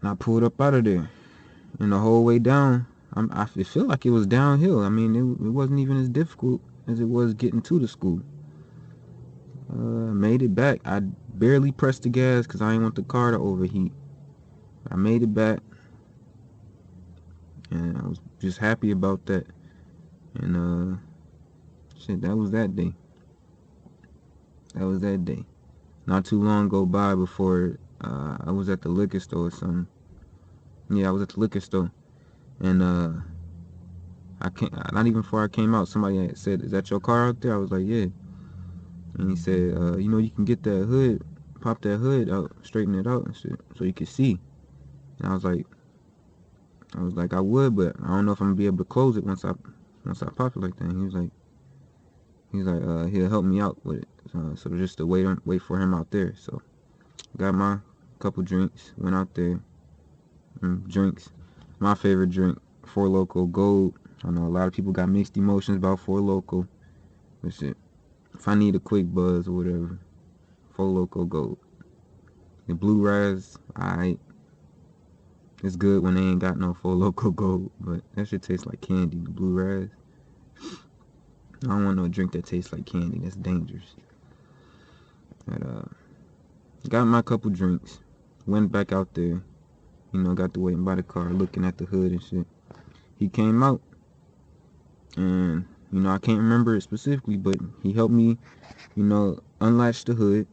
And I pulled up out of there. And the whole way down, I feel like it was downhill. I mean, it wasn't even as difficult as it was getting to the school. Made it back. I barely pressed the gas because I didn't want the car to overheat. I made it back, and I was just happy about that. And shit, that was that day. That was that day. Not too long go by before I was at the liquor store or something. Yeah, I was at the liquor store, and I can't. Not even before I came out, somebody had said, "Is that your car out there?" I was like, "Yeah." And he said, "You know, you can get that hood, pop that hood out, straighten it out and shit, so you can see." And I was like, I would, but I don't know if I'm gonna be able to close it once I pop it like that. And he's like, he'll help me out with it. So just to wait for him out there. So got my couple drinks, went out there, drinks. My favorite drink, Four Loko Gold. I know a lot of people got mixed emotions about Four Loko, but shit, if I need a quick buzz or whatever, Four Loko Gold. The Blue Raz, alright. It's good when they ain't got no Four Loko Gold, but that shit tastes like candy. The Blue Raz. I don't want no drink that tastes like candy. That's dangerous. But got my couple drinks. Went back out there. You know, got to waiting by the car, looking at the hood and shit. He came out, and you know, I can't remember it specifically, but he helped me, you know, unlatch the hood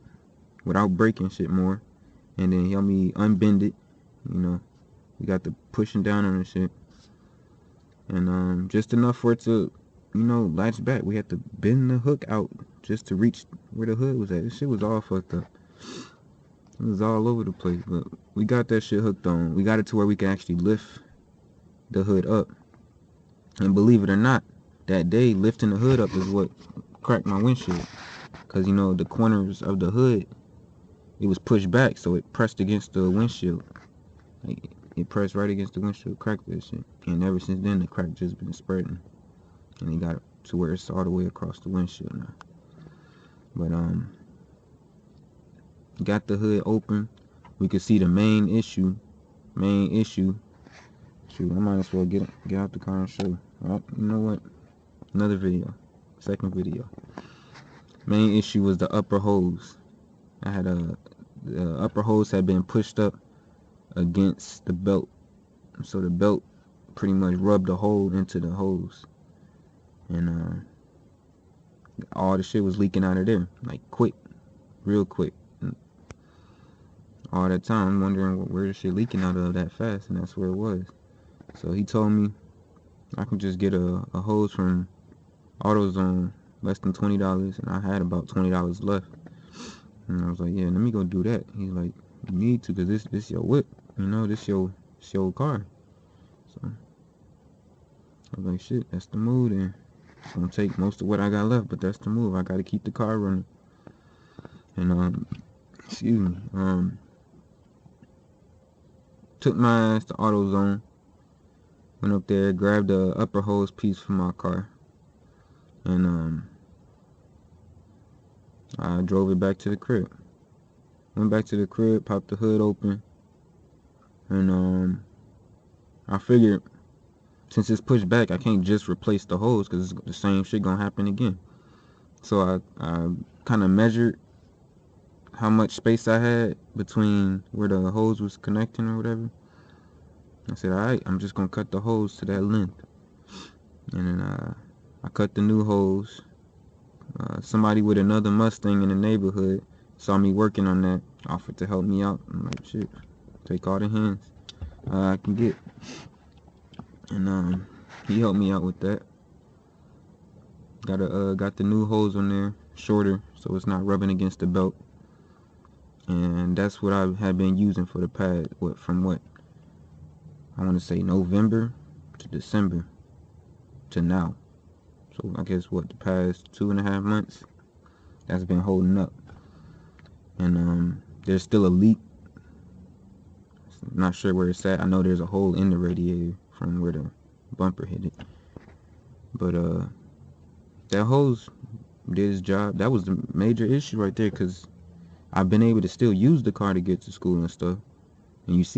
without breaking shit more, and then he helped me unbend it. You know, we got the pushing down on the shit, and just enough for it to, you know, latch back. We had to bend the hook out just to reach where the hood was at. This shit was all fucked up. It was all over the place, but we got that shit hooked on. We got it to where we can actually lift the hood up. And believe it or not, that day lifting the hood up is what cracked my windshield. Cause you know the corners of the hood, it was pushed back, so it pressed against the windshield. Like, it pressed right against the windshield, cracked that shit. And ever since then, the crack just been spreading, and it got it to where it's all the way across the windshield now. But got the hood open. We could see the main issue. Shoot, I might as well get out the car and show. Well, you know what? Another video. Second video. Main issue was the upper hose. The upper hose had been pushed up against the belt. So the belt pretty much rubbed a hole into the hose. And all the shit was leaking out of there. Like quick. Real quick. And all that time I'm wondering where the shit leaking out of that fast, and that's where it was. So he told me I can just get a hose from AutoZone, less than $20, and I had about $20 left. And I was like, yeah, let me go do that. He's like, you need to, because this your whip, you know, this your car. So I was like, shit, that's the move then. It's gonna take most of what I got left, but that's the move. I gotta keep the car running. And excuse me, took my ass to AutoZone, went up there, grabbed the upper hose piece for my car, and I drove it back to the crib. Went back to the crib, popped the hood open, and I figured since it's pushed back, I can't just replace the hose because the same shit gonna happen again. So I kind of measured how much space I had between where the hose was connecting or whatever. I said, alright, I'm just gonna cut the hose to that length. And then I cut the new hose. Somebody with another Mustang in the neighborhood saw me working on that, offered to help me out. I'm like, shit, take all the hands I can get. And he helped me out with that. Got the new hose on there, shorter, so it's not rubbing against the belt. And that's what I had been using for the past, from I want to say November to December to now. So I guess the past 2.5 months, that's been holding up. And there's still a leak. I'm not sure where it's at. I know there's a hole in the radiator from where the bumper hit it. But that hose did its job. That was the major issue right there, because I've been able to still use the car to get to school and stuff. And you see